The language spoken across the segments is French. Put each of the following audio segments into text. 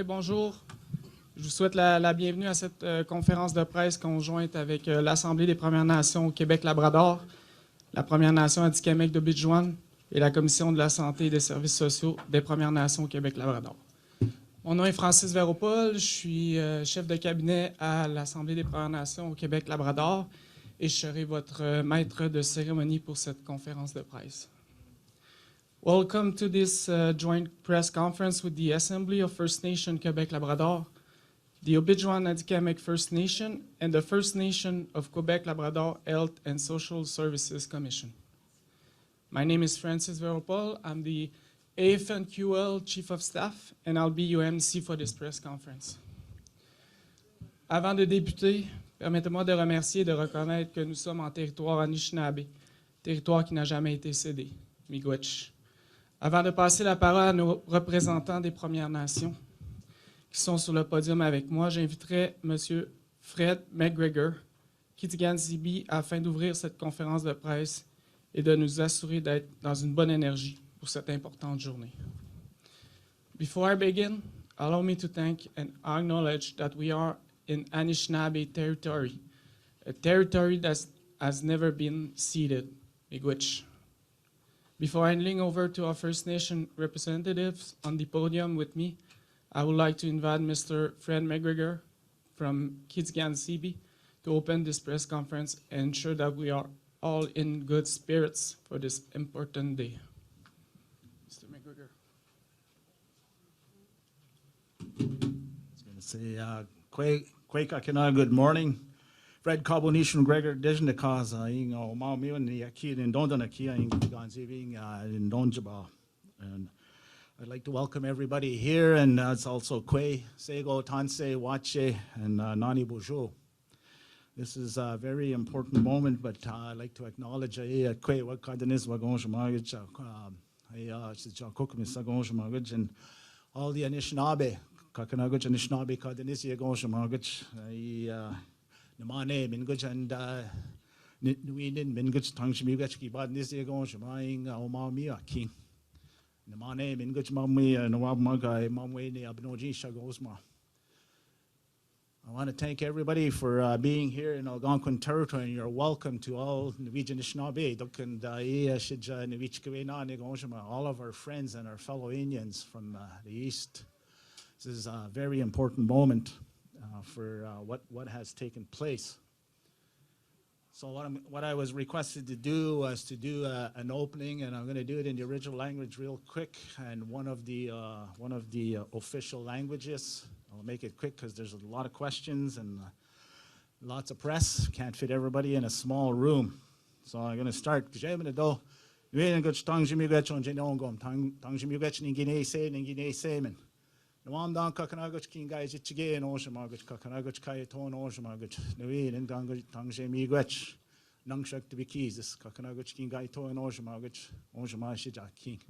Bonjour. Je vous souhaite la bienvenue à cette conférence de presse conjointe avec l'Assemblée des Premières Nations au Québec-Labrador, la Première Nation Atikamekw de Bijouen et la Commission de la Santé et des Services sociaux des Premières Nations au Québec-Labrador. Mon nom est Francis Véropol, je suis chef de cabinet à l'Assemblée des Premières Nations au Québec-Labrador et je serai votre maître de cérémonie pour cette conférence de presse. Welcome to this joint press conference with the Assembly of First Nation Quebec-Labrador, the Obijuan Atikamekw First Nation, and the First Nation of Quebec-Labrador Health and Social Services Commission. My name is Francis Véropol. I'm the AFNQL Chief of Staff, and I'll be your MC for this press conference. Avant de débuter, permettez-moi de remercier et de reconnaître que nous sommes en territoire Anishinaabe, territoire qui n'a jamais été cédé, Miigwech. Avant de passer la parole à nos représentants des Premières Nations qui sont sur le podium avec moi, j'inviterai M. Fred McGregor, Kitigan Zibi, afin d'ouvrir cette conférence de presse et de nous assurer d'être dans une bonne énergie pour cette importante journée. Before I begin, allow me to thank and acknowledge that we are in Anishinaabe territory, a territory that has never been ceded, Miigwech. Before handing over to our First Nation representatives on the podium with me, I would like to invite Mr. Fred McGregor from Kitigan Zibi to open this press conference and ensure that we are all in good spirits for this important day. Mr. McGregor. I was going to say, good morning. Fred Carbonation Gregor Dijon cause in Mami and the Akid and Dondanakia in Gonziving in Donjaba. And I'd like to welcome everybody here, and it's also Kwe, Sego, Tanse, Wache, and Nani Bojo. This is a very important moment, but I'd like to acknowledge Kwe, what Cardenis Wagonja Margage, Jakokumis and all the Anishinaabe, Kakanaguch Anishinaabe, Cardenisia Gonja Margage. Namane Minguch and Nuinin Minguch Tangshimugachki Badnisia Gonjamaying Omamia King. Namane Minguch Mamwe and Nawab Magai Mamwe Abnoji Shagosma. I want to thank everybody for being here in Algonquin territory, and you're welcome to all Norwegian Anishinaabe, all of our friends and our fellow Indians from the East. This is a very important moment for what has taken place. So what I was requested to do was to do an opening, and I'm going to do it in the original language real quick, and one of the official languages. I'll make it quick because there's a lot of questions and lots of press. Can't fit everybody in a small room. So I'm going to start. Nawam dan kakanaguch king guys itchige no shamaguch kakanaguch kayaton no shamaguch Nuin and ganguch tangje migwech nangshak to be keys this kakanaguch king guy to no shamaguch onshamashi jack king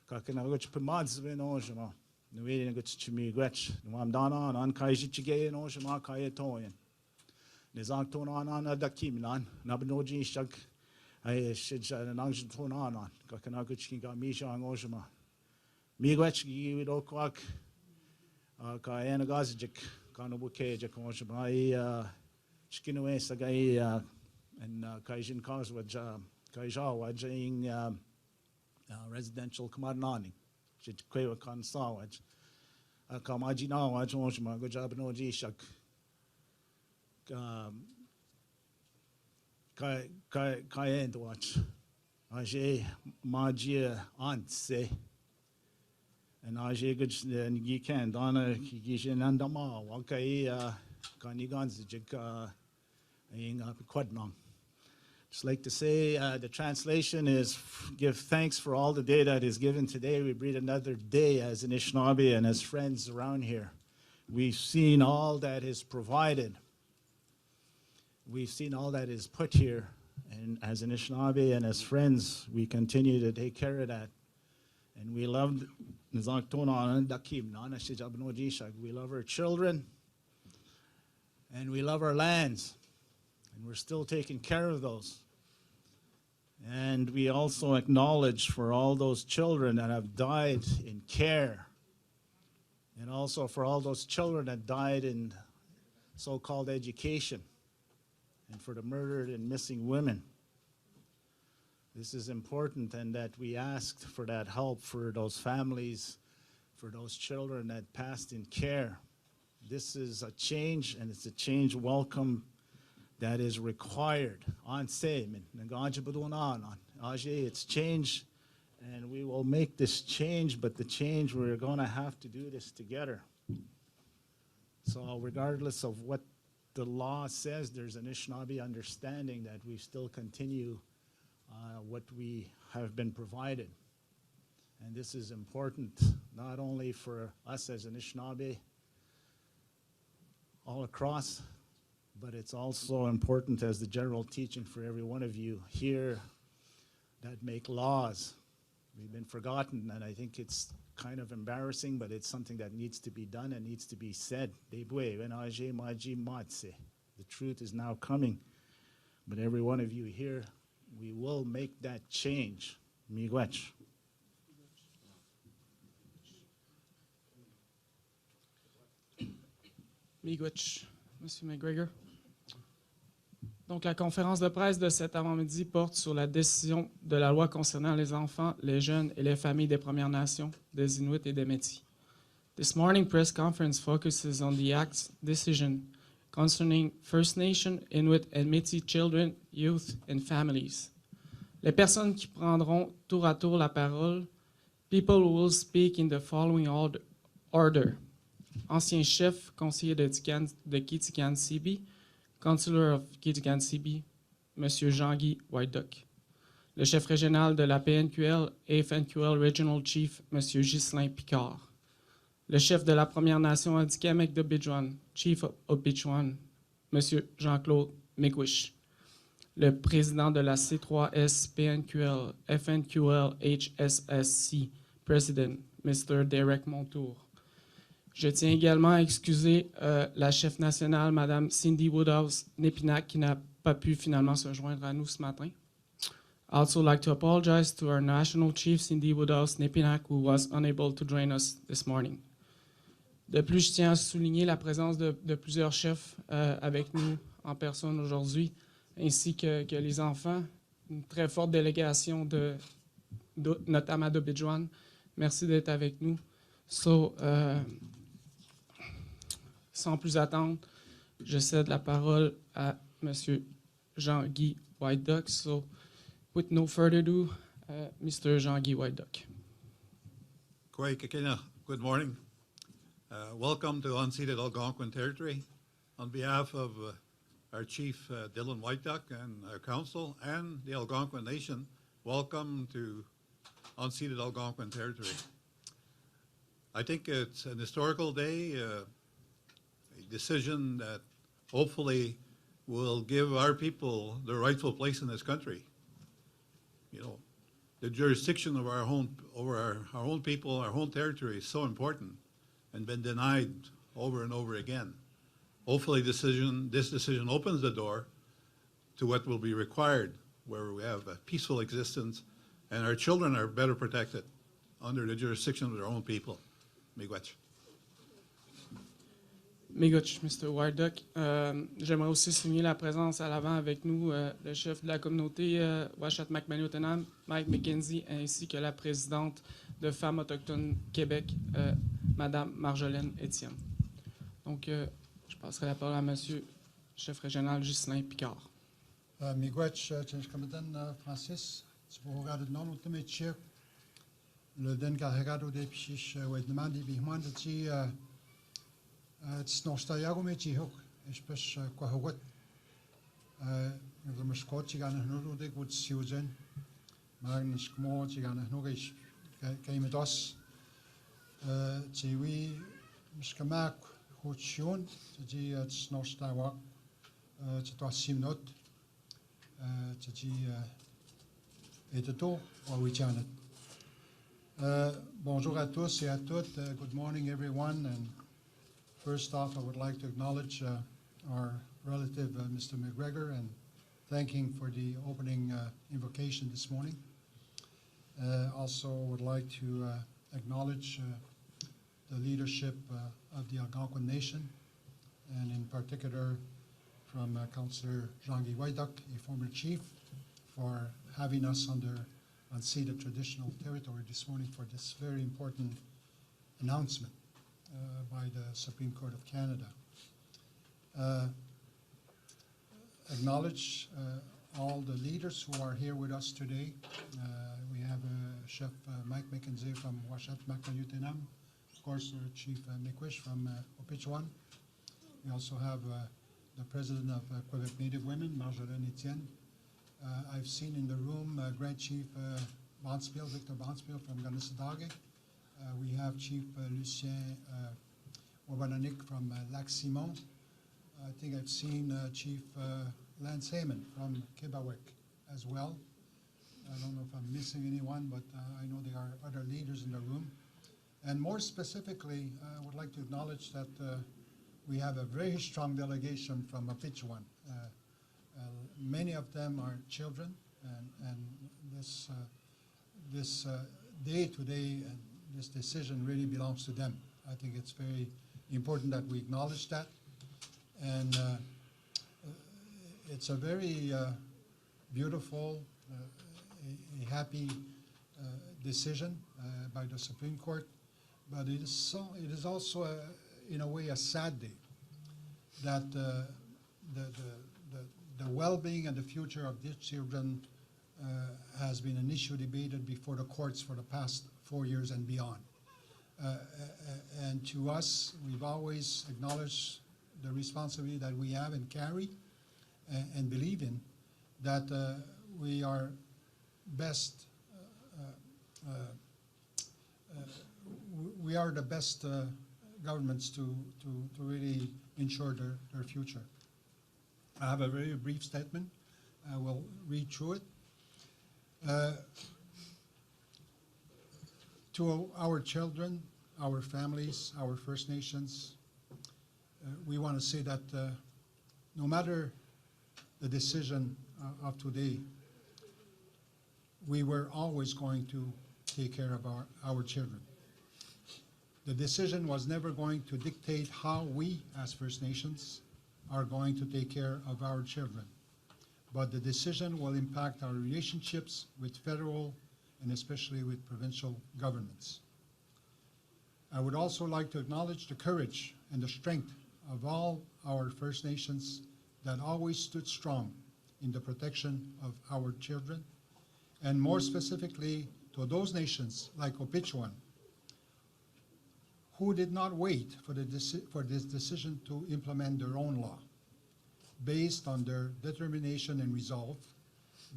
kakanaguch pamads win onshama Nuin and guch chimigwech Nawam dan on kaijitchige no shama kayaton Nizak ton on a dakim nan nabnoji shak I should nangsh ton on kakanaguch king got misha on onshama migwech gi do kwak Kayana Gazajik, Kanabuke, Jakonshai, Chikinaway Sagai, and Kaijin Kazwaj, Kaijawa, Jing residential Kamadnani, Chikwa Kansawaj, Kamajina, Wajonshma, Gojabno Jishak, Kayen to watch, Aje Majia Antse. And Aje Guch and Gikan, Donna Kigishan and Dama, Wakai, Kaniganzijik, Quadnong. Just like to say the translation is give thanks for all the day that is given today. We breathe another day as Anishinaabe and as friends around here. We've seen all that is provided. We've seen all that is put here. And as Anishinaabe and as friends, we continue to take care of that. And we love we love our children, and we love our lands, and we're still taking care of those. And we also acknowledge for all those children that have died in care and also for all those children that died in so-called education, and for the murdered and missing women. This is important, and that we asked for that help for those families, for those children that passed in care. This is a change, and it's a change welcome that is required. It's change, and we will make this change, but the change, we're going to have to do this together. So regardless of what the law says, there's an Anishinaabe understanding that we still continue what we have been provided. And this is important not only for us as Anishinaabe all across, but it's also important as the general teaching for every one of you here that make laws. We've been forgotten, and I think it's kind of embarrassing, but it's something that needs to be done and needs to be said. The truth is now coming, but every one of you here, we will make that change. Miigwech. Miigwech, Monsieur McGregor. Donc, la conférence de presse de cet avant-midi porte sur la décision de la loi concernant les enfants, les jeunes et les familles des Premières Nations, des Inuits et des Métis. This morning press conference focuses on the Act's decision concerning First Nation, Inuit and Métis children, youth and families. Les personnes qui prendront tour à tour la parole, people who will speak in the following order. Ancien chef conseiller de Kitigan Zibi, Councillor of Kitigan Zibi, M. Jean-Guy Whiteduck. Le chef régional de la PNQL, FNQL Regional Chief, M. Ghislain Picard. Le chef de la Première Nation Atikamekw de Bijuan, Chief of Bijuan, M. Jean-Claude Mequish. Le président de la C3S PNQL, FNQL HSSC, President, Mr. Derek Montour. Je tiens également à excuser la chef nationale, Mme Cindy Woodhouse-Népinac, qui n'a pas pu finalement se joindre à nous ce matin. I also like to apologize to our national chief, Cindy Woodhouse-Népinac, who was unable to join us this morning. De plus, je tiens à souligner la présence de plusieurs chefs avec nous en personne aujourd'hui, ainsi que les enfants, une très forte délégation notamment de Bijuan. Merci d'être avec nous. Sans plus attendre, je cède la parole à M. Jean-Guy Whiteduck. So, with no further ado, Mr. Jean-Guy Whiteduck. Good morning. Welcome to unceded Algonquin territory. On behalf of our Chief Dylan Whiteduck and our Council and the Algonquin Nation, welcome to unceded Algonquin territory. I think it's an historical day, a decision that hopefully will give our people the rightful place in this country. You know, the jurisdiction of our own over our own people, our own territory is so important and been denied over and over again. Hopefully this decision opens the door to what will be required, where we have a peaceful existence and our children are better protected under the jurisdiction of their own people. Miigwech. Miigwech, Mr. Whiteduck. J'aimerais aussi souligner la présence à l'avant avec nous, le chef de la communauté Washat-Makmaniutenam, Mike McKenzie, ainsi que la présidente de Femmes autochtones Québec, Madame Marjolaine Étienne. Donc, je passerai la parole à Monsieur chef régional Ghislain Picard. Miigwech, Francis, le den carregado de pichish wedman di bihman de ti it's no stayago me ti hook espes kwahogot the mascot ti gan no de good siuzen magnis kmo ti gan no is kaimedos ti wi miskamak hochion ti it's no stawa ti to simnot ti eteto wa wi janet. Bonjour à tous et à toutes. Good morning, everyone. And first off, I would like to acknowledge our relative, Mr. McGregor, and thank him for the opening invocation this morning. Also would like to acknowledge the leadership of the Algonquin Nation, and in particular from Councillor Jean-Guy Whiteduck, a former chief, for having us on unceded traditional territory this morning for this very important announcement by the Supreme Court of Canada. Acknowledge all the leaders who are here with us today. We have Chef Mike McKenzie from Washat Makayutenam, of course Chief Mequish from Opichuan. We also have the President of Quebec Native Women, Marjolaine Etienne. I've seen in the room Grand Chief Bonspiel, Victor Bonspiel from Ganisadage. We have Chief Lucien Wabananik from Lac-Simon. I think I've seen Chief Lance Heyman from Kibawek as well. I don't know if I'm missing anyone, but I know there are other leaders in the room. And more specifically, I would like to acknowledge that we have a very strong delegation from Opichuan. Many of them are children, and this day today and this decision really belongs to them. I think it's very important that we acknowledge that. And it's a very beautiful, a happy decision by the Supreme Court, but it is also, in a way, a sad day that the well-being and the future of these children has been an issue debated before the courts for the past 4 years and beyond. And to us, we've always acknowledged the responsibility that we have and carry and believe in, that we are best, we are the best governments to really ensure their future. I have a very brief statement. I will read through it. To our children, our families, our First Nations, we want to say that no matter the decision of today, we were always going to take care of our children. The decision was never going to dictate how we, as First Nations, are going to take care of our children. But the decision will impact our relationships with federal and especially with provincial governments. I would also like to acknowledge the courage and the strength of all our First Nations that always stood strong in the protection of our children, and more specifically to those nations like Opichuan, who did not wait for this decision to implement their own law, based on their determination and resolve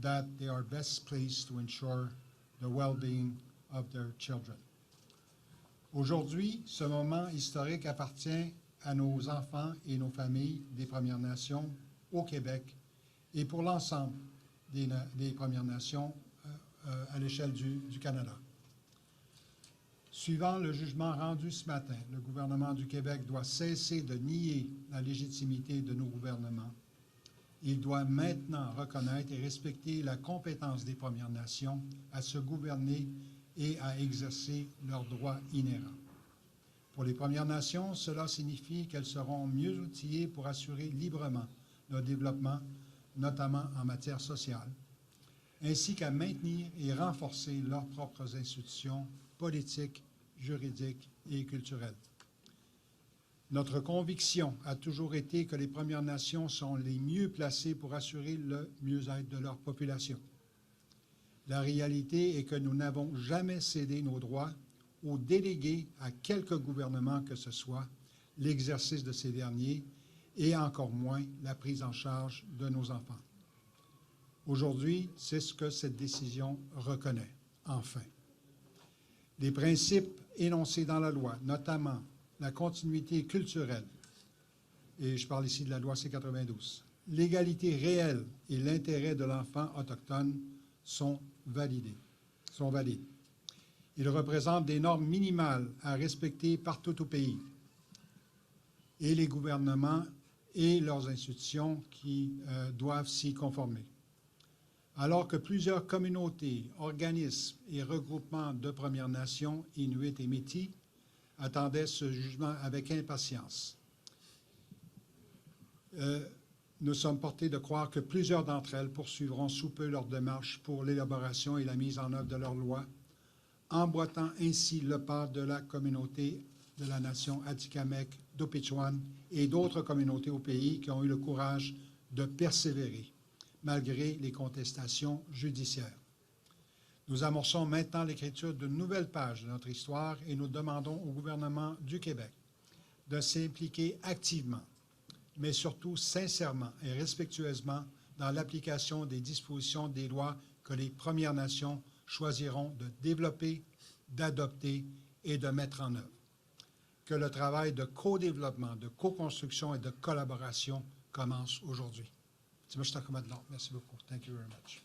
that they are best placed to ensure the well-being of their children. Aujourd'hui, ce moment historique appartient à nos enfants et nos familles des Premières Nations au Québec et pour l'ensemble des Premières Nations à l'échelle du Canada. Suivant le jugement rendu ce matin, le gouvernement du Québec doit cesser de nier la légitimité de nos gouvernements. Il doit maintenant reconnaître et respecter la compétence des Premières Nations à se gouverner et à exercer leurs droits inhérents. Pour les Premières Nations, cela signifie qu'elles seront mieux outillées pour assurer librement leur développement, notamment en matière sociale, ainsi qu'à maintenir et renforcer leurs propres institutions politiques, juridiques et culturelles. Notre conviction a toujours été que les Premières Nations sont les mieux placées pour assurer le mieux-être de leur population. La réalité est que nous n'avons jamais cédé nos droits ou délégué à quelque gouvernement que ce soit l'exercice de ces derniers et encore moins la prise en charge de nos enfants. Aujourd'hui, c'est ce que cette décision reconnaît, enfin. Les principes énoncés dans la loi, notamment la continuité culturelle, et je parle ici de la loi C-92, l'égalité réelle et l'intérêt de l'enfant autochtone sont valides. Ils représentent des normes minimales à respecter partout au pays. Et les gouvernements et leurs institutions qui doivent s'y conformer. Alors que plusieurs communautés, organismes et regroupements de Premières Nations, Inuits et Métis, attendaient ce jugement avec impatience. Nous sommes portés de croire que plusieurs d'entre elles poursuivront sous peu leur démarche pour l'élaboration et la mise en œuvre de leurs lois, emboîtant ainsi le pas de la communauté de la nation Atikamekw d'Opitchwan et d'autres communautés au pays qui ont eu le courage de persévérer, malgré les contestations judiciaires. Nous amorçons maintenant l'écriture d'une nouvelle page de notre histoire et nous demandons au gouvernement du Québec de s'impliquer activement, mais surtout sincèrement et respectueusement dans l'application des dispositions des lois que les Premières Nations choisiront de développer, d'adopter et de mettre en œuvre. Que le travail de co-développement, de co-construction et de collaboration commence aujourd'hui. Merci beaucoup. Thank you very much.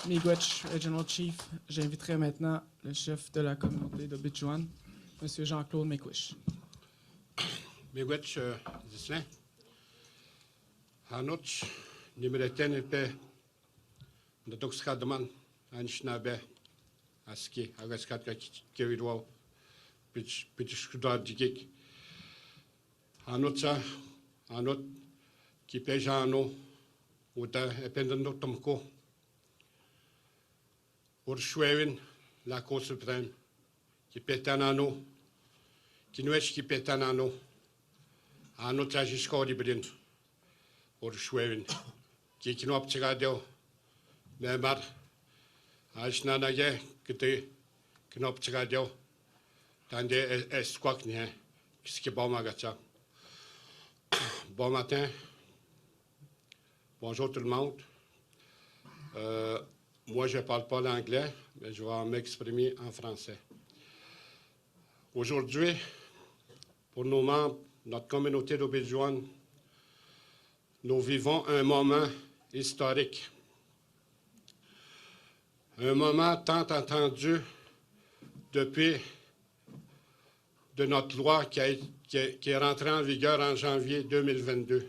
Mequish, Regional Chief, j'inviterai maintenant le chef de la communauté de Ghislain, M. Jean-Claude Mequish. Mequish, Ghislain. Hanoch, nimreten pe de doxkadman, anshnabe, aski, agaskatka kewidwa, pitchkuda digik. Hanocha, hanot, qui pejano, ou ta ependant tomko. Pour choisir la Cour suprême, qui pète un anneau, qui nous est qui pète un anneau, à notre agisco de brin, pour choisir, qui nous a petit radio, mais mar, à Schnanaye, qui nous a petit radio, tandis est quoi que n'est, ce qui est bon magasin. Bon matin, bonjour tout le monde. Moi, je ne parle pas l'anglais, mais je vais m'exprimer en français. Aujourd'hui, pour nos membres, notre communauté d'Obidjouan, nous vivons un moment historique. Un moment tant attendu depuis de notre loi qui est rentrée en vigueur en janvier 2022.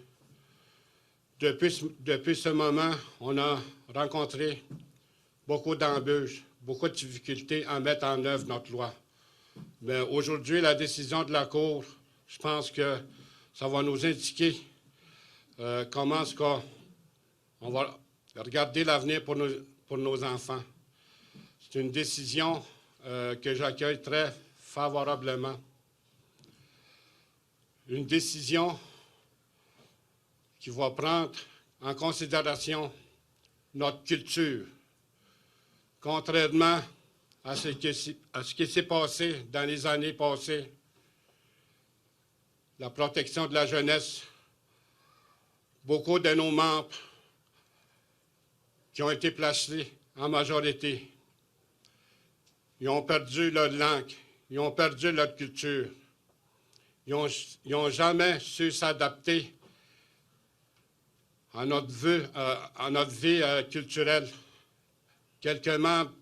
Depuis ce moment, on a rencontré beaucoup d'embûches, beaucoup de difficultés à mettre en œuvre notre loi. Mais aujourd'hui, la décision de la Cour, je pense que ça va nous indiquer comment est-ce qu'on va regarder l'avenir pour nos enfants. C'est une décision que j'accueille très favorablement. Une décision qui va prendre en considération notre culture, contrairement à ce qui s'est passé dans les années passées. La protection de la jeunesse, beaucoup de nos membres qui ont été placés en majorité, ils ont perdu leur langue, ils ont perdu leur culture, ils n'ont jamais su s'adapter à notre vie culturelle. Quelques membres,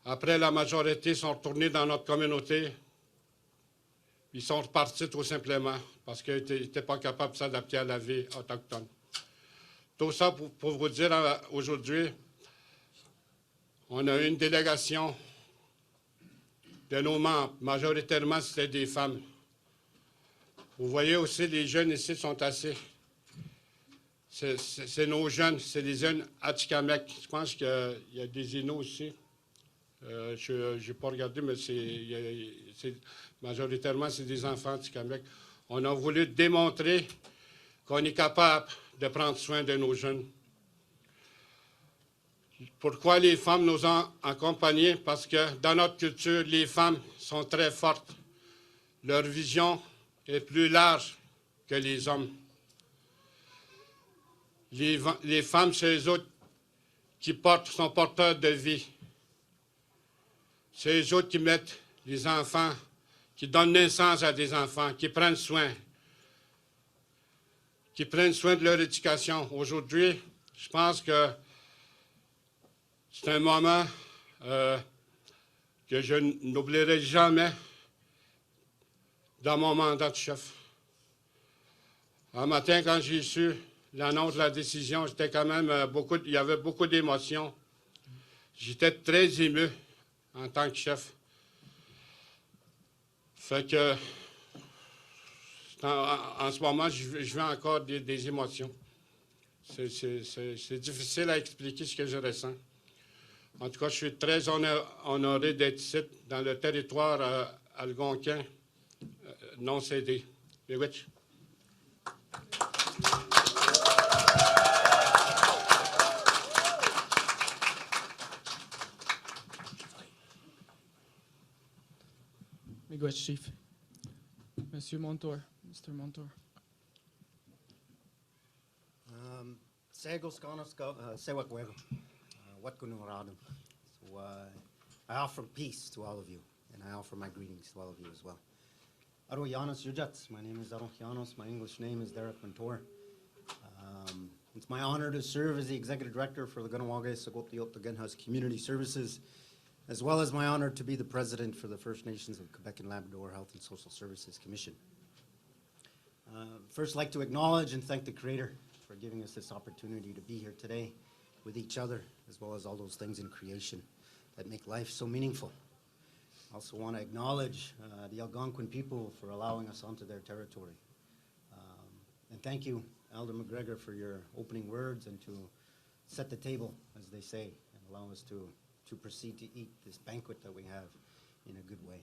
après la majorité, sont retournés dans notre communauté. Ils sont repartis tout simplement parce qu'ils n'étaient pas capables de s'adapter à la vie autochtone. Tout ça pour vous dire aujourd'hui, on a une délégation de nos membres. Majoritairement, c'était des femmes. Vous voyez aussi, les jeunes ici sont assez... C'est nos jeunes, c'est les jeunes Atikamekw. Je pense qu'il y a des Inuits aussi. Je n'ai pas regardé, mais majoritairement, c'est des enfants Atikamekw. On a voulu démontrer qu'on est capable de prendre soin de nos jeunes. Pourquoi les femmes nous ont accompagnés? Parce que dans notre culture, les femmes sont très fortes. Leur vision est plus large que les hommes. Les femmes, c'est eux autres qui sont porteurs de vie. C'est eux autres qui mettent les enfants, qui donnent naissance à des enfants, qui prennent soin de leur éducation. Aujourd'hui, je pense que c'est un moment que je n'oublierai jamais dans mon mandat de chef. Un matin, quand j'ai su l'annonce de la décision, j'étais quand même il y avait beaucoup d'émotions. J'étais très ému en tant que chef. Fait que en ce moment, je vis encore des émotions. C'est difficile à expliquer ce que je ressens. En tout cas, je suis très honoré d'être ici, dans le territoire algonquin non cédé. Mequish. Mequish, Chief. Monsieur Montour, Mr. Montour. Sego Skonosko, Sewakwego, Watkunuradum. So I offer peace to all of you, and I offer my greetings to all of you as well. Aro Janos Yujats, my name is Aro Janos, my English name is Derek Montour. It's my honor to serve as the Executive Director for the Gunawaga Sagoptiota Gunhouse Community Services, as well as my honor to be the President for the First Nations of Quebec and Labrador Health and Social Services Commission. First, I'd like to acknowledge and thank the Creator for giving us this opportunity to be here today with each other, as well as all those things in creation that make life so meaningful. I also want to acknowledge the Algonquin people for allowing us onto their territory. And thank you, Elder McGregor, for your opening words and to set the table, as they say, and allow us to proceed to eat this banquet that we have in a good way.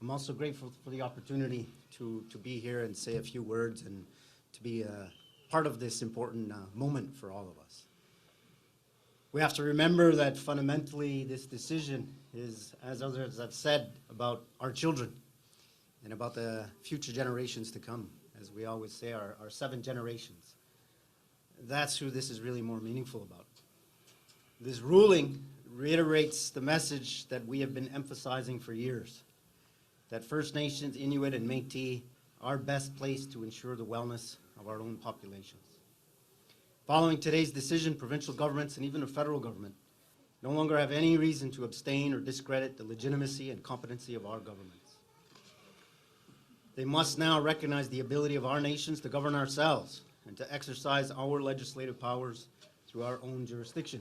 I'm also grateful for the opportunity to be here and say a few words and to be a part of this important moment for all of us. We have to remember that fundamentally this decision is, as others have said, about our children and about the future generations to come. As we always say, our 7 generations. That's who this is really more meaningful about. This ruling reiterates the message that we have been emphasizing for years, that First Nations, Inuit, and Métis are best placed to ensure the wellness of our own populations. Following today's decision, provincial governments and even the federal government no longer have any reason to abstain or discredit the legitimacy and competency of our governments. They must now recognize the ability of our nations to govern ourselves and to exercise our legislative powers through our own jurisdiction.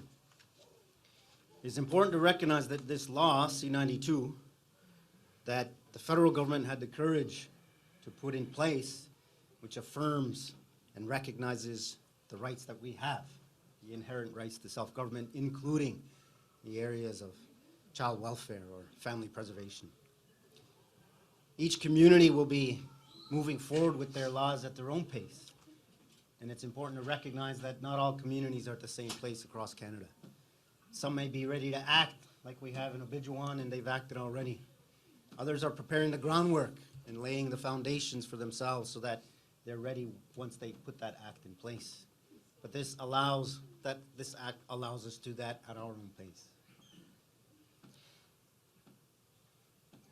It is important to recognize that this law, C-92, that the federal government had the courage to put in place, which affirms and recognizes the rights that we have, the inherent rights to self-government, including the areas of child welfare or family preservation. Each community will be moving forward with their laws at their own pace. And it's important to recognize that not all communities are at the same place across Canada. Some may be ready to act like we have in Obidjwan, and they've acted already. Others are preparing the groundwork and laying the foundations for themselves so that they're ready once they put that act in place. But this act allows us to do that at our own pace.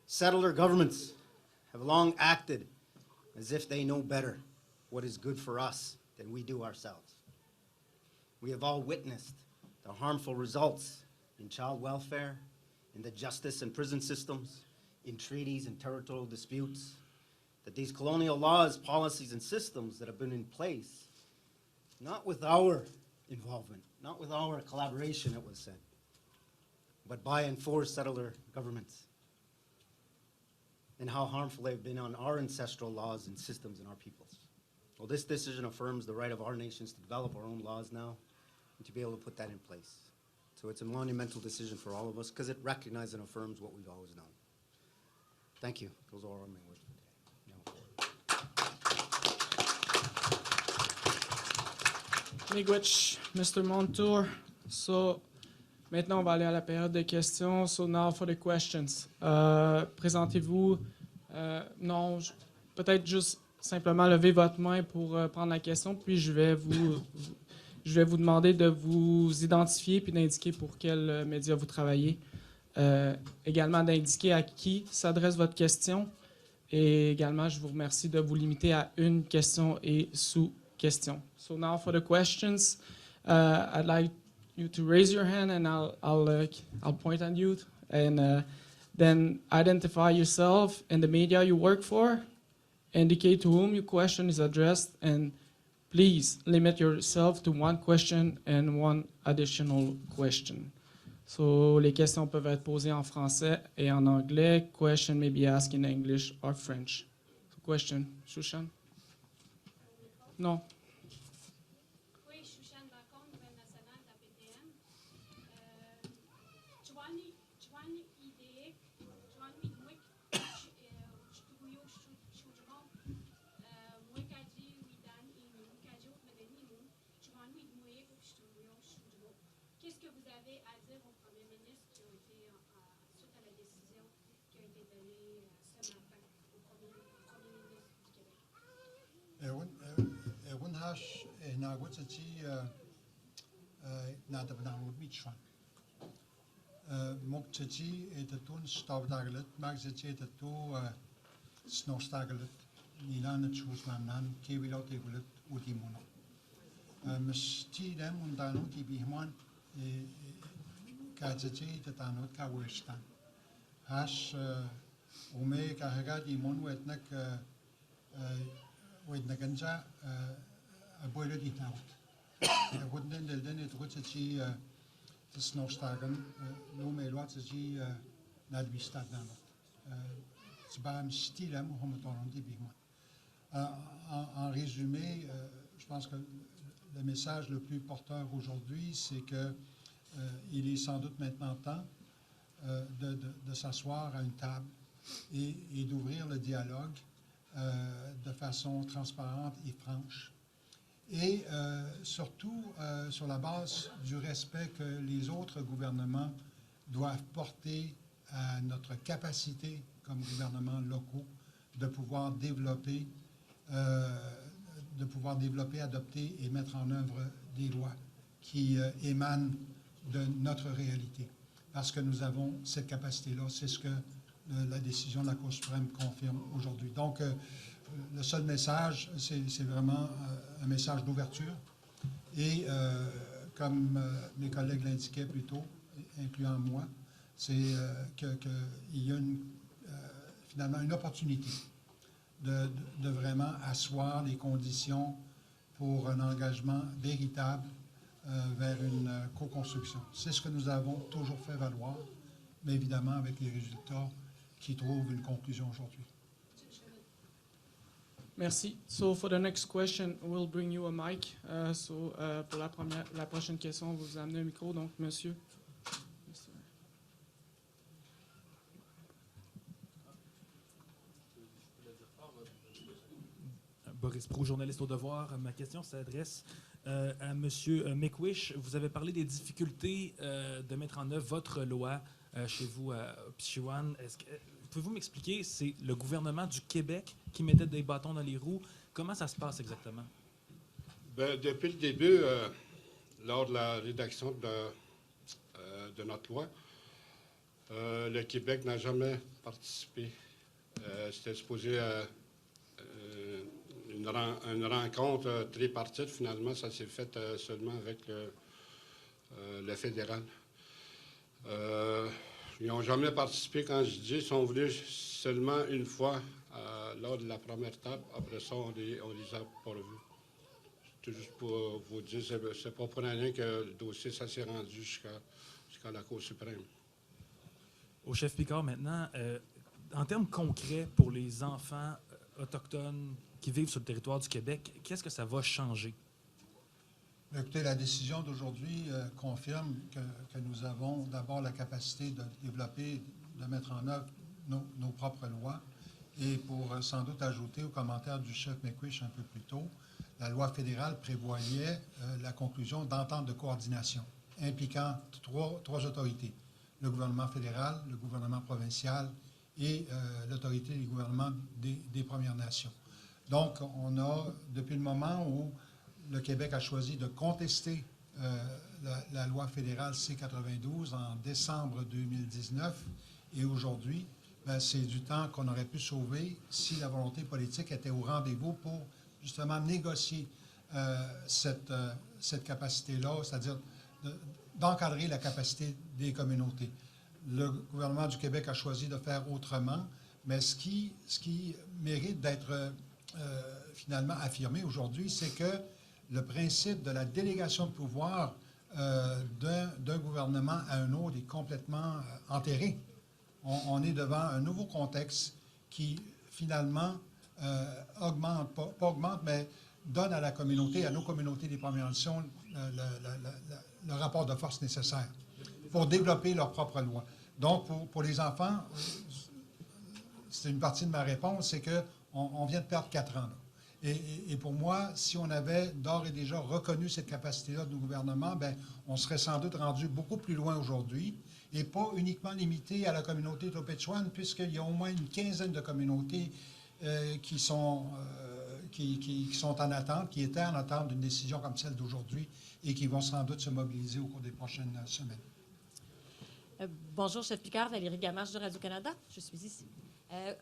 Settler governments have long acted as if they know better what is good for us than we do ourselves. We have all witnessed the harmful results in child welfare, in the justice and prison systems, in treaties and territorial disputes, that these colonial laws, policies, and systems that have been in place, not with our involvement, not with our collaboration, it was said, but by and for settler governments, and how harmful they've been on our ancestral laws and systems and our peoples. Well, this decision affirms the right of our nations to develop our own laws now and to be able to put that in place. So it's a monumental decision for all of us because it recognizes and affirms what we've always known. Thank you. Those are all my words for today. Mequish, Mr. Montour. So, maintenant, on va aller à la période de questions. So, now for the questions. Présentez-vous. Non, peut-être juste simplement lever votre main pour prendre la question, puis je vais vous demander de vous identifier puis d'indiquer pour quel média vous travaillez. Également d'indiquer à qui s'adresse votre question. Et également, je vous remercie de vous limiter à une question et sous-question. So now for the questions, I'd like you to raise your hand and I'll point at you and then identify yourself and the media you work for indicate to whom your question is addressed, and please limit yourself to one question and one additional question. So, les questions peuvent être posées en français et en anglais. Question may be asked in English or French. So, question, Shushan? Non. Oui, Shushan Bacon, nouvelle nationale de la PTM. Joan idée, Joan idmouik, ch'tuguyo ch'ujron, mouikadji ouidan inou, kadjo medeni inou, Joan idmouik, ch'tuguyo ch'ujron. Qu'est-ce que vous avez à dire au Premier ministre qui ont été, suite à la décision qui a été donnée ce matin au Premier ministre du Québec? Hash Nagwatati Natabnamud Michwan. Moktati et a tun stavdaglet, Magzati et a tu snowstaglet, Nilan Chusman, Kevilot Egulet, Udimono. Mesti them undano ki bihman, Kazati, the Tanot Kawistan. Hash Ume Kahagadi Monwetnak. Whiteduck a boiler dit out. I wouldn't then it would see the snow stagen, no me lots of G not be stuck down. It's bam still am homoton di big man. En résumé, je pense que le message le plus porteur aujourd'hui, c'est que il est sans doute maintenant temps de s'asseoir à une table et d'ouvrir le dialogue de façon transparente et franche. Et surtout sur la base du respect que les autres gouvernements doivent porter à notre capacité comme gouvernements locaux de pouvoir développer, adopter et mettre en œuvre des lois qui émanent de notre réalité. Parce que nous avons cette capacité-là, c'est ce que la décision de la Cour suprême confirme aujourd'hui. Donc, le seul message, c'est vraiment un message d'ouverture. Et comme mes collègues l'indiquaient plus tôt, incluant moi, c'est qu'il y a finalement une opportunité de vraiment asseoir les conditions pour un engagement véritable vers une co-construction. C'est ce que nous avons toujours fait valoir, mais évidemment avec les résultats qui trouvent une conclusion aujourd'hui. Merci. So for the next question, we'll bring you a mic. Pour la prochaine question, on va vous amener un micro. Donc, monsieur. Boris Proulx, journaliste au Devoir. Ma question s'adresse à M. Mequish. Vous avez parlé des difficultés de mettre en œuvre votre loi chez vous à Pichuan. Pouvez-vous m'expliquer, c'est le gouvernement du Québec qui mettait des bâtons dans les roues? Comment ça se passe exactement? Bien, depuis le début, lors de la rédaction de notre loi, le Québec n'a jamais participé. C'était supposé une rencontre tripartite. Finalement, ça s'est fait seulement avec le fédéral. Ils n'ont jamais participé, quand je dis, ils sont venus seulement une fois lors de la première table. Après ça, on les a pas revus. C'est juste pour vous dire, c'est pas pour rien que le dossier, ça s'est rendu jusqu'à la Cour suprême. Au chef Picard, maintenant, en termes concrets pour les enfants autochtones qui vivent sur le territoire du Québec, qu'est-ce que ça va changer? Écoutez, la décision d'aujourd'hui confirme que nous avons d'abord la capacité de développer, de mettre en œuvre nos propres lois. Et pour sans doute ajouter aux commentaires du chef Mequish un peu plus tôt, la loi fédérale prévoyait la conclusion d'ententes de coordination impliquant trois autorités, le gouvernement fédéral, le gouvernement provincial et l'autorité du gouvernement des Premières Nations. Donc, on a, depuis le moment où le Québec a choisi de contester la loi fédérale C-92 en décembre 2019 et aujourd'hui, c'est du temps qu'on aurait pu sauver si la volonté politique était au rendez-vous pour justement négocier cette capacité-là, c'est-à-dire d'encadrer la capacité des communautés. Le gouvernement du Québec a choisi de faire autrement, mais ce qui mérite d'être finalement affirmer aujourd'hui, c'est que le principe de la délégation de pouvoir d'un gouvernement à un autre est complètement enterré. On est devant un nouveau contexte qui, finalement, augmente, pas augmente, mais donne à la communauté, à nos communautés des Premières Nations, le rapport de force nécessaire pour développer leurs propres lois. Donc, pour les enfants, c'est une partie de ma réponse, c'est qu'on vient de perdre 4 ans. Là. Et pour moi, si on avait d'ores et déjà reconnu cette capacité-là du gouvernement, bien, on serait sans doute rendu beaucoup plus loin aujourd'hui et pas uniquement limité à la communauté Topetchouane, puisqu'il y a au moins une quinzaine de communautés qui sont en attente, qui étaient en attente d'une décision comme celle d'aujourd'hui et qui vont sans doute se mobiliser au cours des prochaines semaines. Bonjour, chef Picard, Valérie Gamache de Radio-Canada. Je suis ici.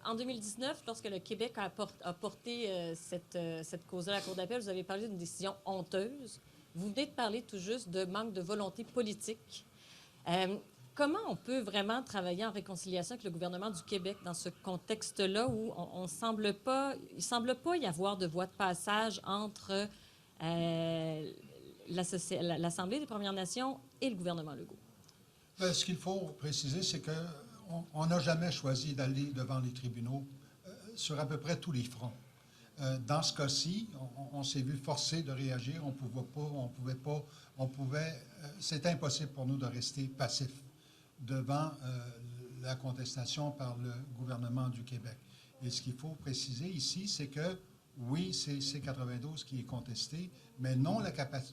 En 2019, lorsque le Québec a porté cette cause-là à la Cour d'appel, vous avez parlé d'une décision honteuse. Vous venez de parler tout juste de manque de volonté politique. Comment on peut vraiment travailler en réconciliation avec le gouvernement du Québec dans ce contexte-là où il ne semble pas y avoir de voie de passage entre l'Assemblée des Premières Nations et le gouvernement Legault? Bien, ce qu'il faut préciser, c'est qu'on n'a jamais choisi d'aller devant les tribunaux sur à peu près tous les fronts. Dans ce cas-ci, on s'est vu forcé de réagir. C'était impossible pour nous de rester passifs devant la contestation par le gouvernement du Québec. Et ce qu'il faut préciser ici, c'est que oui, c'est C-92 qui est contesté, mais non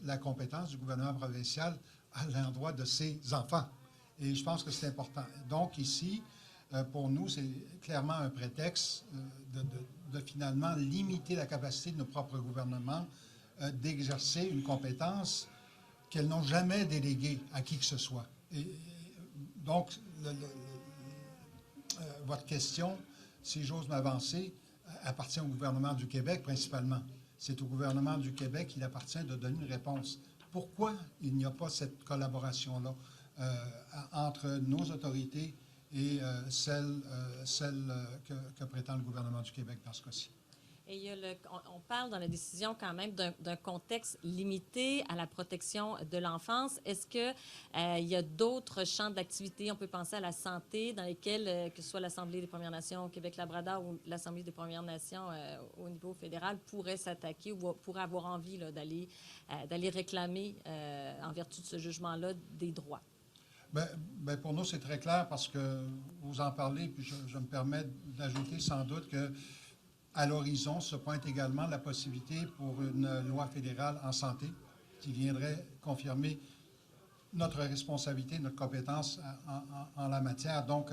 la compétence du gouvernement provincial à l'endroit de ses enfants. Et je pense que c'est important. Donc ici, pour nous, c'est clairement un prétexte de finalement limiter la capacité de nos propres gouvernements d'exercer une compétence qu'elles n'ont jamais déléguée à qui que ce soit. Et donc, votre question, si j'ose m'avancer, appartient au gouvernement du Québec principalement. C'est au gouvernement du Québec qu'il appartient de donner une réponse. Pourquoi il n'y a pas cette collaboration-là entre nos autorités et celles que prétend le gouvernement du Québec dans ce cas-ci? Et on parle dans la décision quand même d'un contexte limité à la protection de l'enfance. Est-ce qu'il y a d'autres champs d'activité? On peut penser à la santé, dans lesquels, que ce soit l'Assemblée des Premières Nations au Québec-Labrador ou l'Assemblée des Premières Nations au niveau fédéral, pourrait s'attaquer ou pourrait avoir envie d'aller réclamer, en vertu de ce jugement-là, des droits? Bien, pour nous, c'est très clair parce que vous en parlez, puis je me permets d'ajouter sans doute que à l'horizon se pointe également la possibilité pour une loi fédérale en santé qui viendrait confirmer notre responsabilité, notre compétence en la matière. Donc,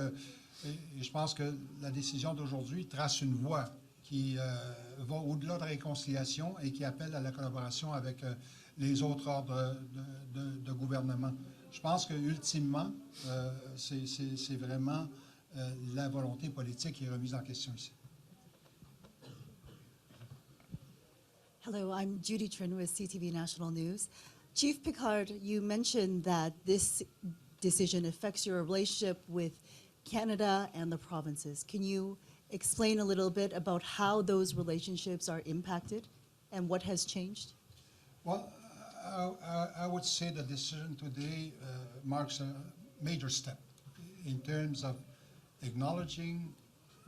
et je pense que la décision d'aujourd'hui trace une voie qui va au-delà de la réconciliation et qui appelle à la collaboration avec les autres ordres de gouvernement. Je pense qu'ultimement, c'est vraiment la volonté politique qui est remise en question ici. Hello, I'm Judy Trin with CTV National News. Chief Picard, you mentioned that this decision affects your relationship with Canada and the provinces. Can you explain a little bit about how those relationships are impacted and what has changed? Well, I would say the decision today marks a major step in terms of acknowledging,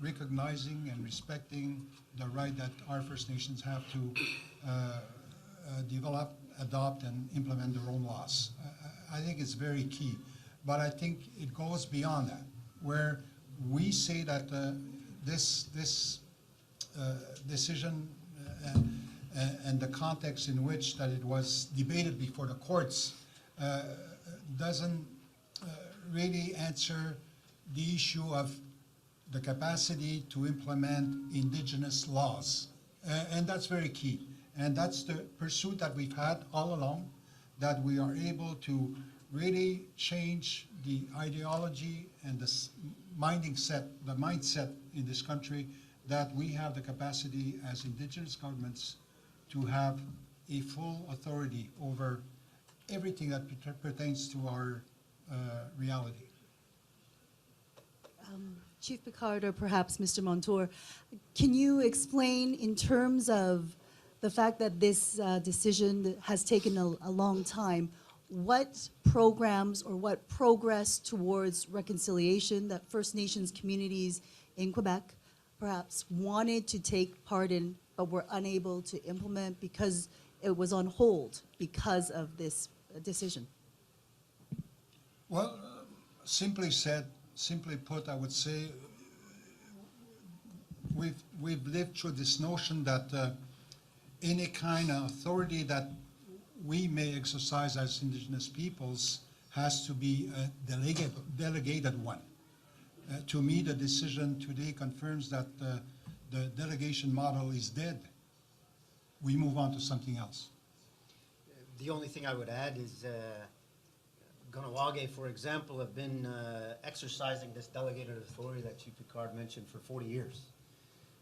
recognizing, and respecting the right that our First Nations have to develop, adopt, and implement their own laws. I think it's very key. But I think it goes beyond that, where we say that this decision and the context in which that it was debated before the courts doesn't really answer the issue of the capacity to implement Indigenous laws. And that's very key. And that's the pursuit that we've had all along, that we are able to really change the ideology and the mindset in this country that we have the capacity as Indigenous governments to have a full authority over everything that pertains to our reality. Chief Picard or perhaps Mr. Montour, can you explain in terms of the fact that this decision has taken a long time, what programs or what progress towards reconciliation that First Nations communities in Quebec perhaps wanted to take part in but were unable to implement because it was on hold because of this decision? Well, simply put, I would say we've lived through this notion that any kind of authority that we may exercise as Indigenous peoples has to be a delegated one. To me, the decision today confirms that the delegation model is dead. We move on to something else. The only thing I would add is Ganawage, for example, have been exercising this delegated authority that Chief Picard mentioned for 40 years.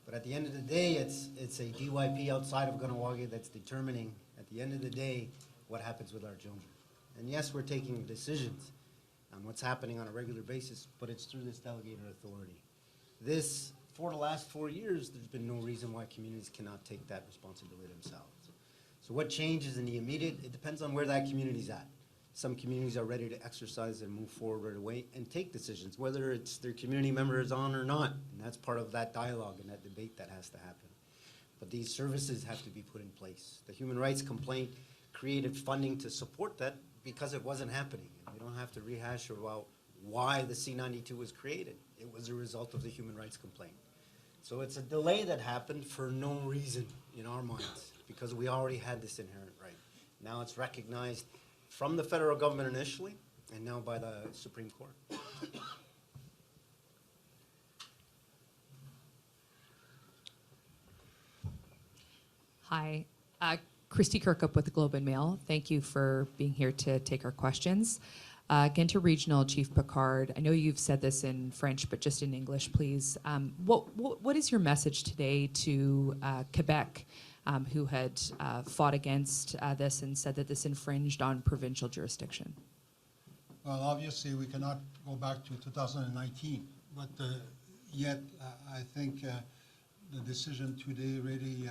But at the end of the day, it's a DYP outside of Ganawage that's determining, at the end of the day, what happens with our children. And yes, we're taking decisions on what's happening on a regular basis, but it's through this delegated authority. This, for the last 4 years, there's been no reason why communities cannot take that responsibility themselves. So what changes in the immediate, it depends on where that community's at. Some communities are ready to exercise and move forward right away and take decisions, whether it's their community members on or not. And that's part of that dialogue and that debate that has to happen. But these services have to be put in place. The human rights complaint created funding to support that because it wasn't happening. And we don't have to rehash about why the C-92 was created. It was a result of the human rights complaint. So it's a delay that happened for no reason in our minds because we already had this inherent right. Now it's recognized from the federal government initially, and now by the Supreme Court. Hi, Christy Kirkup with the Globe and Mail. Thank you for being here to take our questions. Again to Regional Chief Picard, I know you've said this in French, but just in English, please. What is your message today to Quebec, who had fought against this and said that this infringed on provincial jurisdiction? Well, obviously, we cannot go back to 2019, but yet I think the decision today really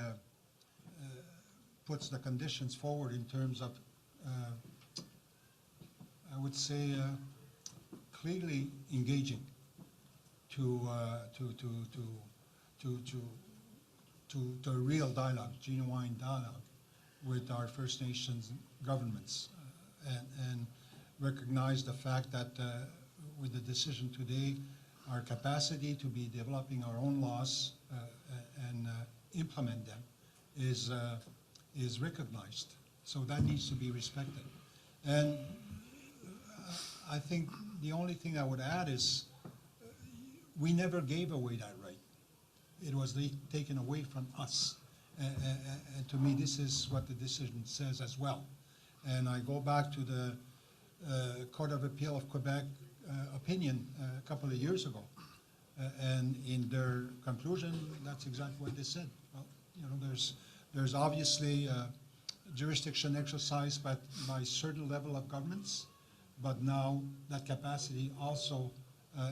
puts the conditions forward in terms of, I would say, clearly engaging to a real dialogue, genuine dialogue with our First Nations governments, and recognize the fact that with the decision today, our capacity to be developing our own laws and implement them is recognized. So that needs to be respected. And I think the only thing I would add is we never gave away that right. It was taken away from us. And to me, this is what the decision says as well. And I go back to the Court of Appeal of Quebec opinion a couple of years ago. And in their conclusion, that's exactly what they said. Well, you know, there's obviously jurisdiction exercised by a certain level of governments, but now that capacity also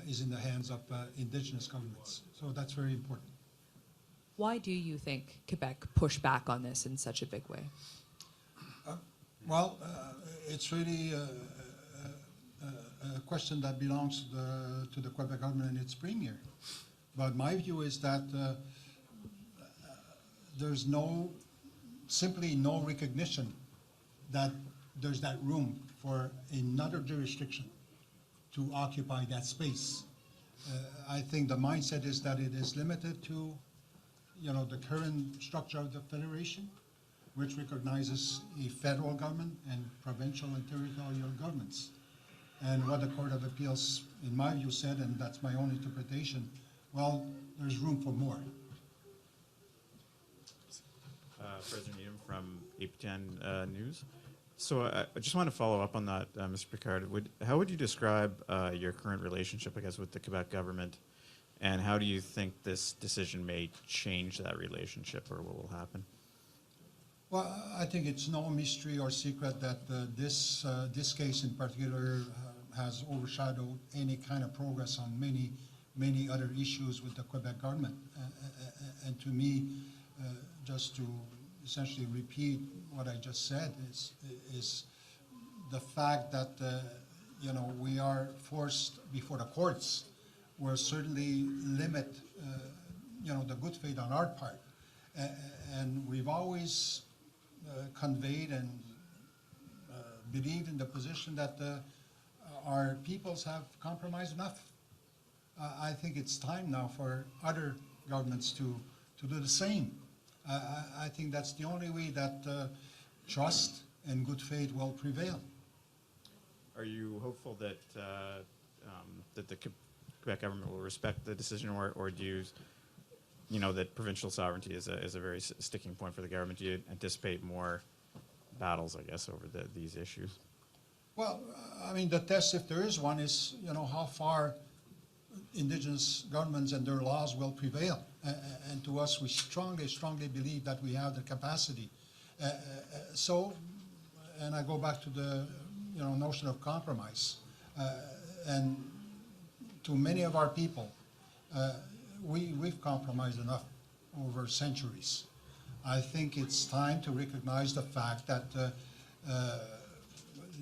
is in the hands of Indigenous governments. So that's very important. Why do you think Quebec pushed back on this in such a big way? Well, it's really a question that belongs to the Quebec government and its premier. But my view is that there's simply no recognition that there's that room for another jurisdiction to occupy that space. I think the mindset is that it is limited to, you know, the current structure of the federation, which recognizes a federal government and provincial and territorial governments. And what the Court of Appeals, in my view, said, and that's my own interpretation, well, there's room for more. President Needham from AP10 News. So I just want to follow up on that, Mr. Picard. How would you describe your current relationship, I guess, with the Quebec government, and how do you think this decision may change that relationship, or what will happen? Well, I think it's no mystery or secret that this case in particular has overshadowed any kind of progress on many many other issues with the Quebec government. And to me, just to essentially repeat what I just said, is the fact that we are forced before the courts will certainly limit the good faith on our part. And we've always conveyed and believed in the position that our peoples have compromised enough. I think it's time now for other governments to do the same. I think that's the only way that trust and good faith will prevail. Are you hopeful that that the Quebec government will respect the decision, or do you know that provincial sovereignty is a very sticking point for the government? Do you anticipate more battles, I guess, over these issues? Well, I mean, the test, if there is one, is how far Indigenous governments and their laws will prevail. And to us, we strongly believe that we have the capacity. And I go back to the notion of compromise. And to many of our people, we've compromised enough over centuries. I think it's time to recognize the fact that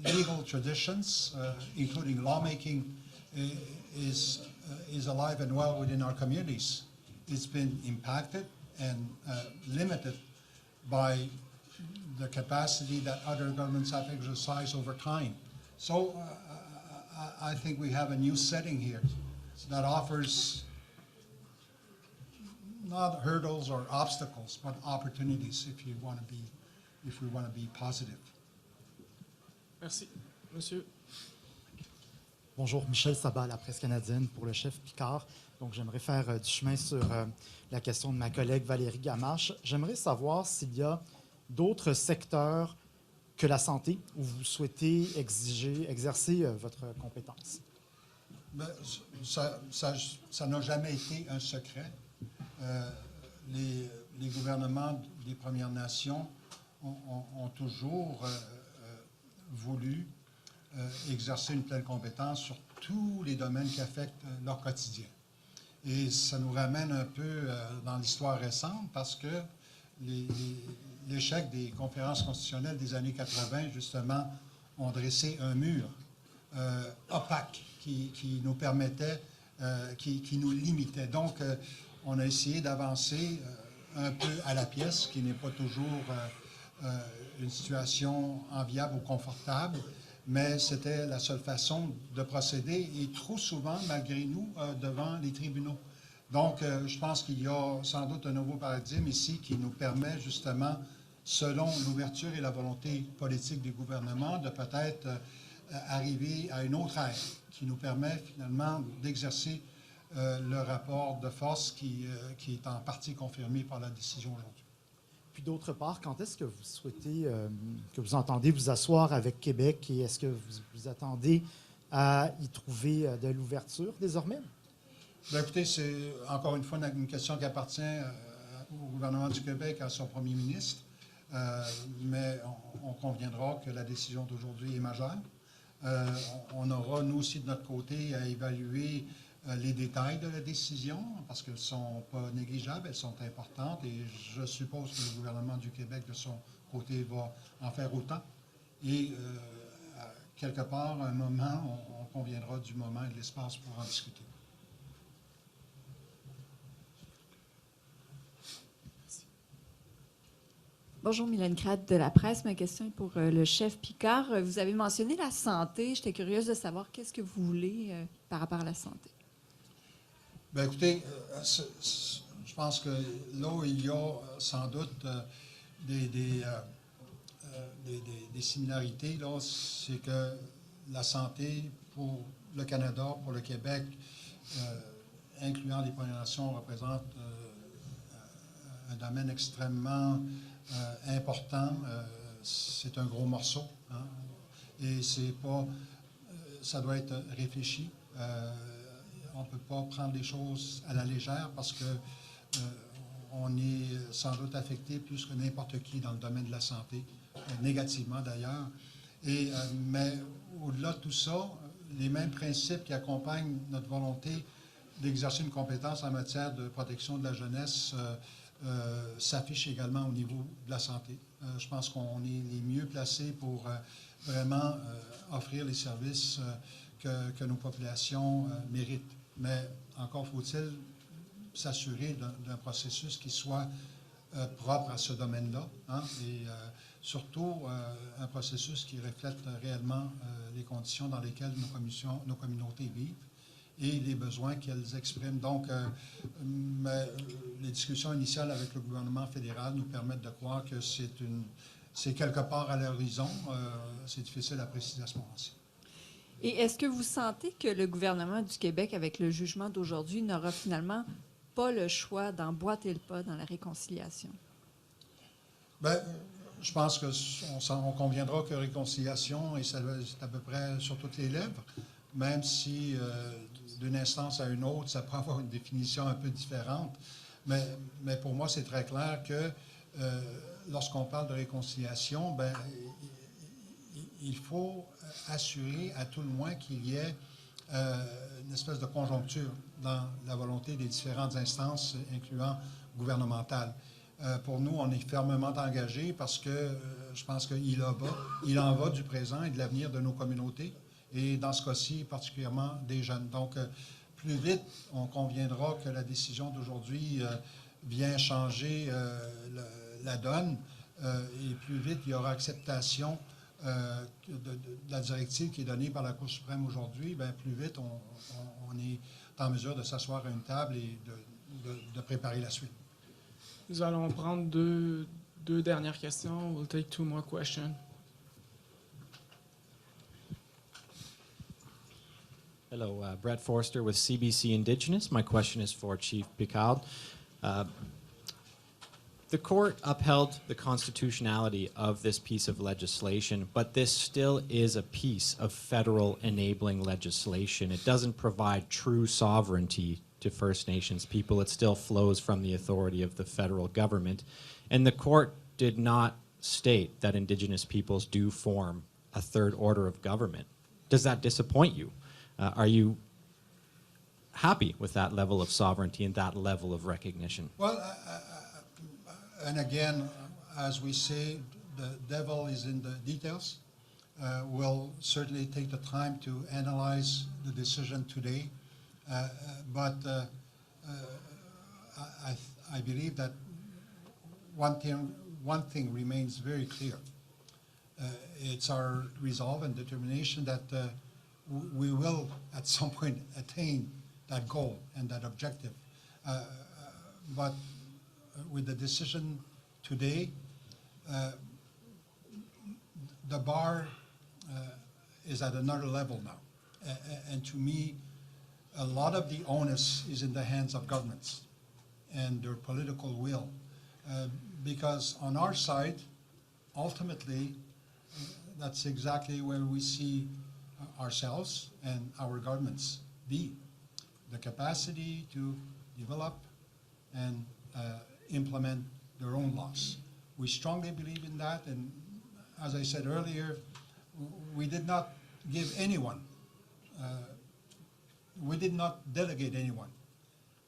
legal traditions, including lawmaking, is alive and well within our communities. It's been impacted and limited by the capacity that other governments have exercised over time. So I think we have a new setting here that offers not hurdles or obstacles, but opportunities if we want to be positive. Merci. Monsieur. Bonjour, Michel Sabat, la presse canadienne pour le chef Picard. Donc, j'aimerais faire du chemin sur la question de ma collègue Valérie Gamache. J'aimerais savoir s'il y a d'autres secteurs que la santé où vous souhaitez exercer votre compétence. Ben, ça n'a jamais été un secret. Les gouvernements des Premières Nations ont toujours voulu exercer une pleine compétence sur tous les domaines qui affectent leur quotidien. Et ça nous ramène un peu dans l'histoire récente parce que l'échec des conférences constitutionnelles des années 80, justement, ont dressé un mur opaque qui nous permettait, qui nous limitait. Donc, on a essayé d'avancer un peu à la pièce, qui n'est pas toujours une situation enviable ou confortable, mais c'était la seule façon de procéder, et trop souvent, malgré nous, devant les tribunaux. Donc, je pense qu'il y a sans doute un nouveau paradigme ici qui nous permet justement, selon l'ouverture et la volonté politique du gouvernement, de peut-être arriver à une autre ère qui nous permet finalement d'exercer le rapport de force qui est en partie confirmé par la décision aujourd'hui. Puis d'autre part, quand est-ce que vous souhaitez, que vous entendez vous asseoir avec Québec, et est-ce que vous attendez à y trouver de l'ouverture désormais? Bien, écoutez, c'est encore une fois une question qui appartient au gouvernement du Québec, à son premier ministre, mais on conviendra que la décision d'aujourd'hui est majeure. On aura, nous aussi, de notre côté, à évaluer les détails de la décision, parce qu'elles ne sont pas négligeables, elles sont importantes, et je suppose que le gouvernement du Québec, de son côté, va en faire autant. Et quelque part, à un moment, on conviendra du moment et de l'espace pour en discuter. Bonjour, Mylène Crade de la presse. Ma question est pour le chef Picard. Vous avez mentionné la santé. J'étais curieuse de savoir qu'est-ce que vous voulez par rapport à la santé. Bien, écoutez, je pense que là où il y a sans doute des similarités, là, c'est que la santé pour le Canada, pour le Québec, incluant les Premières Nations, représente un domaine extrêmement important. C'est un gros morceau, hein, et c'est pas, ça doit être réfléchi. On ne peut pas prendre les choses à la légère parce que on est sans doute affecté plus que n'importe qui dans le domaine de la santé, négativement d'ailleurs. Mais au-delà de tout ça, les mêmes principes qui accompagnent notre volonté d'exercer une compétence en matière de protection de la jeunesse s'affiche également au niveau de la santé. Je pense qu'on est les mieux placés pour vraiment offrir les services que nos populations méritent. Mais encore faut-il s'assurer d'un processus qui soit propre à ce domaine-là, hein, et surtout un processus qui reflète réellement les conditions dans lesquelles nos communautés vivent et les besoins qu'elles expriment. Donc, les discussions initiales avec le gouvernement fédéral nous permettent de croire que c'est quelque part à l'horizon. C'est difficile à préciser à ce moment-ci. Et est-ce que vous sentez que le gouvernement du Québec, avec le jugement d'aujourd'hui, n'aura finalement pas le choix d'emboîter le pas dans la réconciliation? Bien, je pense qu'on conviendra que réconciliation, et c'est à peu près sur toutes les lèvres, même si d'une instance à une autre, ça peut avoir une définition un peu différente. Mais pour moi, c'est très clair que lorsqu'on parle de réconciliation, ben, il faut assurer à tout le moins qu'il y ait une espèce de conjoncture dans la volonté des différentes instances, incluant gouvernementales. Pour nous, on est fermement engagés parce que je pense qu'il en va du présent et de l'avenir de nos communautés, et dans ce cas-ci, particulièrement des jeunes. Donc, plus vite, on conviendra que la décision d'aujourd'hui vient changer la donne, et plus vite, il y aura acceptation de la directive qui est donnée par la Cour suprême aujourd'hui, bien, plus vite, on est en mesure de s'asseoir à une table et de préparer la suite. Nous allons prendre deux dernières questions. We'll take 2 more questions. Hello, Brett Forster with CBC Indigenous. My question is for Chief Picard. The court upheld the constitutionality of this piece of legislation, but this still is a piece of federal enabling legislation. It doesn't provide true sovereignty to First Nations people. It still flows from the authority of the federal government. And the court did not state that Indigenous peoples do form a third order of government. Does that disappoint you? Are you happy with that level of sovereignty and that level of recognition? Well, and again, as we say, the devil is in the details. We'll certainly take the time to analyze the decision today. But I believe that one thing remains very clear. It's our resolve and determination that we will at some point attain that goal and that objective. But with the decision today, the bar is at another level now. And to me, a lot of the onus is in the hands of governments and their political will. Because on our side, ultimately, that's exactly where we see ourselves and our governments be. The capacity to develop and implement their own laws. We strongly believe in that, and as I said earlier, we did not give anyone, we did not delegate anyone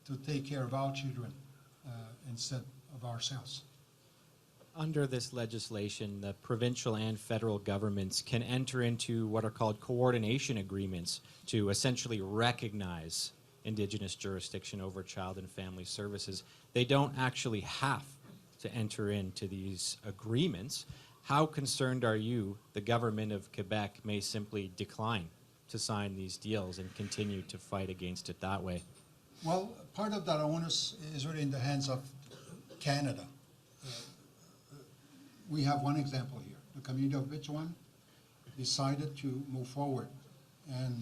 to take care of our children instead of ourselves. Under this legislation, the provincial and federal governments can enter into what are called coordination agreements to essentially recognize Indigenous jurisdiction over child and family services. They don't actually have to enter into these agreements. How concerned are you the government of Quebec may simply decline to sign these deals and continue to fight against it that way? Well, part of that onus is really in the hands of Canada. We have one example here. The community of Whiteduck decided to move forward, and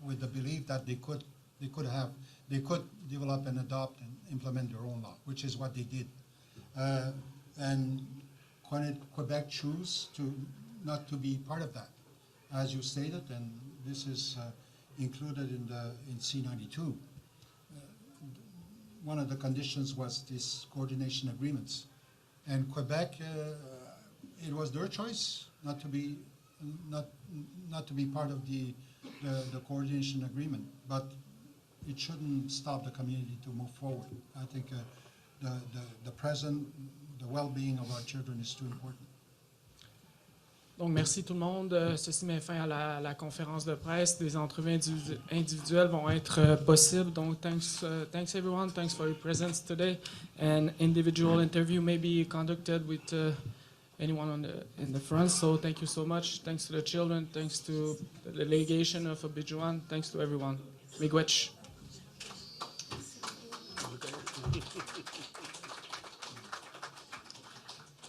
with the belief that they could develop and adopt and implement their own law, which is what they did. And Quebec chose not to be part of that, as you stated, and this is included in C-92. One of the conditions was this coordination agreements. And Quebec, it was their choice not to be part of the coordination agreement. But it shouldn't stop the community to move forward. I think the present, the well-being of our children is too important. Donc, merci tout le monde. Ceci met fin à la conférence de presse. Des entrevues individuelles vont être possibles. Donc, thanks everyone. Thanks for your presence today. An individual interview may be conducted with anyone in the front. So, thank you so much. Thanks to the children. Thanks to the delegation of Abidjan. Thanks to everyone. Mequish.